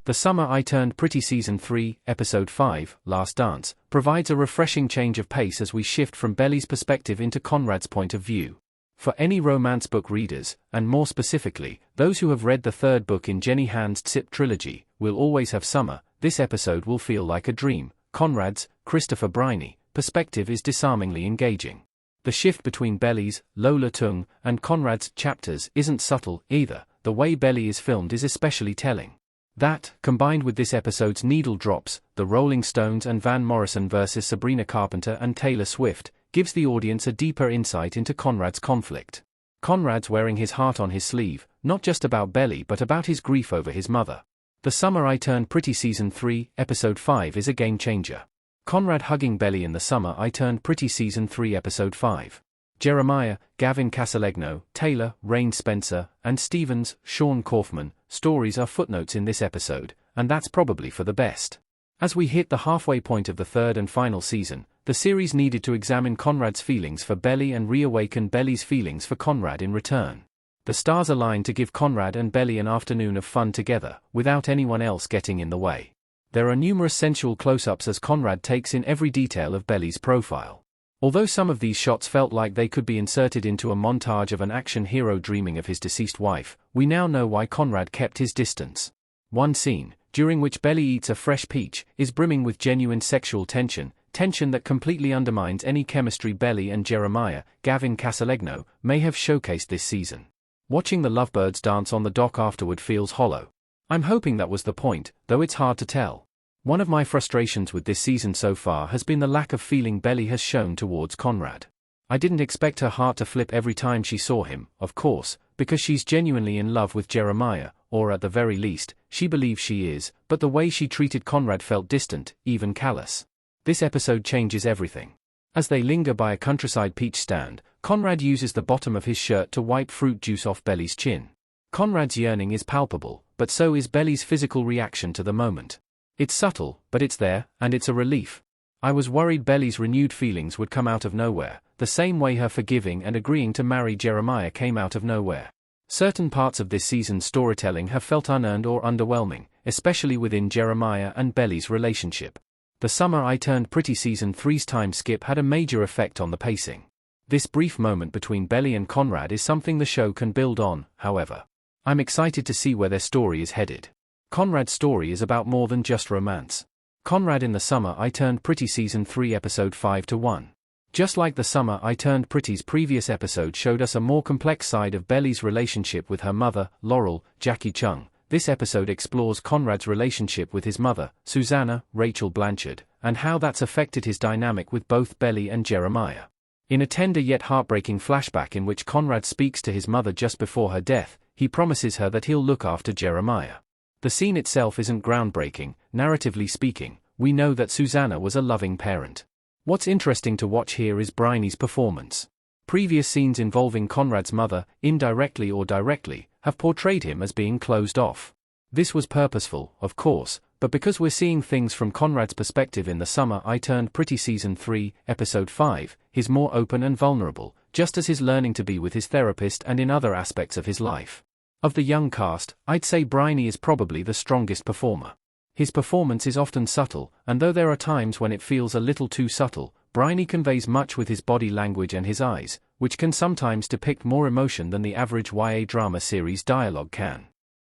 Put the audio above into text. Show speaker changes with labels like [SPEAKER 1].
[SPEAKER 1] The Summer I Turned Pretty Season 3, Episode 5, Last Dance, provides a refreshing change of pace as we shift from Belly's perspective into Conrad's point of view. For any romance book readers, and more specifically, those who have read the third book in Jenny Han's Tsip trilogy, We'll Always Have Summer, this episode will feel like a dream. Conrad's, Christopher Briney, perspective is disarmingly engaging. The shift between Belly's, Lola Tung, and Conrad's chapters isn't subtle either. The way Belly is filmed is especially telling. That, combined with this episode's needle drops, the Rolling Stones and Van Morrison versus Sabrina Carpenter and Taylor Swift, gives the audience a deeper insight into Conrad's conflict. Conrad's wearing his heart on his sleeve, not just about Belly but about his grief over his mother. The Summer I Turned Pretty Season 3, Episode 5 is a game changer. Conrad hugging Belly in The Summer I Turned Pretty Season 3, Episode 5. Jeremiah, Gavin Casalegno, Taylor, Rain Spencer, and Stevens, Sean Kaufman, stories are footnotes in this episode, and that's probably for the best. As we hit the halfway point of the third and final season, the series needed to examine Conrad's feelings for Belly and reawaken Belly's feelings for Conrad in return. The stars aligned to give Conrad and Belly an afternoon of fun together, without anyone else getting in the way. There are numerous sensual close-ups as Conrad takes in every detail of Belly's profile. Although some of these shots felt like they could be inserted into a montage of an action hero dreaming of his deceased wife, we now know why Conrad kept his distance. One scene, during which Belly eats a fresh peach, is brimming with genuine sexual tension that completely undermines any chemistry Belly and Jeremiah, Gavin Casalegno, may have showcased this season. Watching the lovebirds dance on the dock afterward feels hollow. I'm hoping that was the point, though it's hard to tell. One of my frustrations with this season so far has been the lack of feeling Belly has shown towards Conrad. I didn't expect her heart to flip every time she saw him, of course, because she's genuinely in love with Jeremiah, or at the very least, she believes she is, but the way she treated Conrad felt distant, even callous. This episode changes everything. As they linger by a countryside peach stand, Conrad uses the bottom of his shirt to wipe fruit juice off Belly's chin. Conrad's yearning is palpable, but so is Belly's physical reaction to the moment. It's subtle, but it's there, and it's a relief. I was worried Belly's renewed feelings would come out of nowhere, the same way her forgiving and agreeing to marry Jeremiah came out of nowhere. Certain parts of this season's storytelling have felt unearned or underwhelming, especially within Jeremiah and Belly's relationship. The Summer I Turned Pretty Season 3's time skip had a major effect on the pacing. This brief moment between Belly and Conrad is something the show can build on, however. I'm excited to see where their story is headed. Conrad's story is about more than just romance. Conrad in The Summer I Turned Pretty Season 3 Episode 5-1. Just like The Summer I Turned Pretty's previous episode showed us a more complex side of Belly's relationship with her mother, Laurel, Jackie Chung, this episode explores Conrad's relationship with his mother, Susanna, Rachel Blanchard, and how that's affected his dynamic with both Belly and Jeremiah. In a tender yet heartbreaking flashback in which Conrad speaks to his mother just before her death, he promises her that he'll look after Jeremiah. The scene itself isn't groundbreaking, narratively speaking. We know that Susanna was a loving parent. What's interesting to watch here is Briney's performance. Previous scenes involving Conrad's mother, indirectly or directly, have portrayed him as being closed off. This was purposeful, of course, but because we're seeing things from Conrad's perspective in The Summer I Turned Pretty Season 3, Episode 5, he's more open and vulnerable, just as he's learning to be with his therapist and in other aspects of his life. Of the young cast, I'd say Briney is probably the strongest performer. His performance is often subtle, and though there are times when it feels a little too subtle, Briney conveys much with his body language and his eyes, which can sometimes depict more emotion than the average YA drama series dialogue can.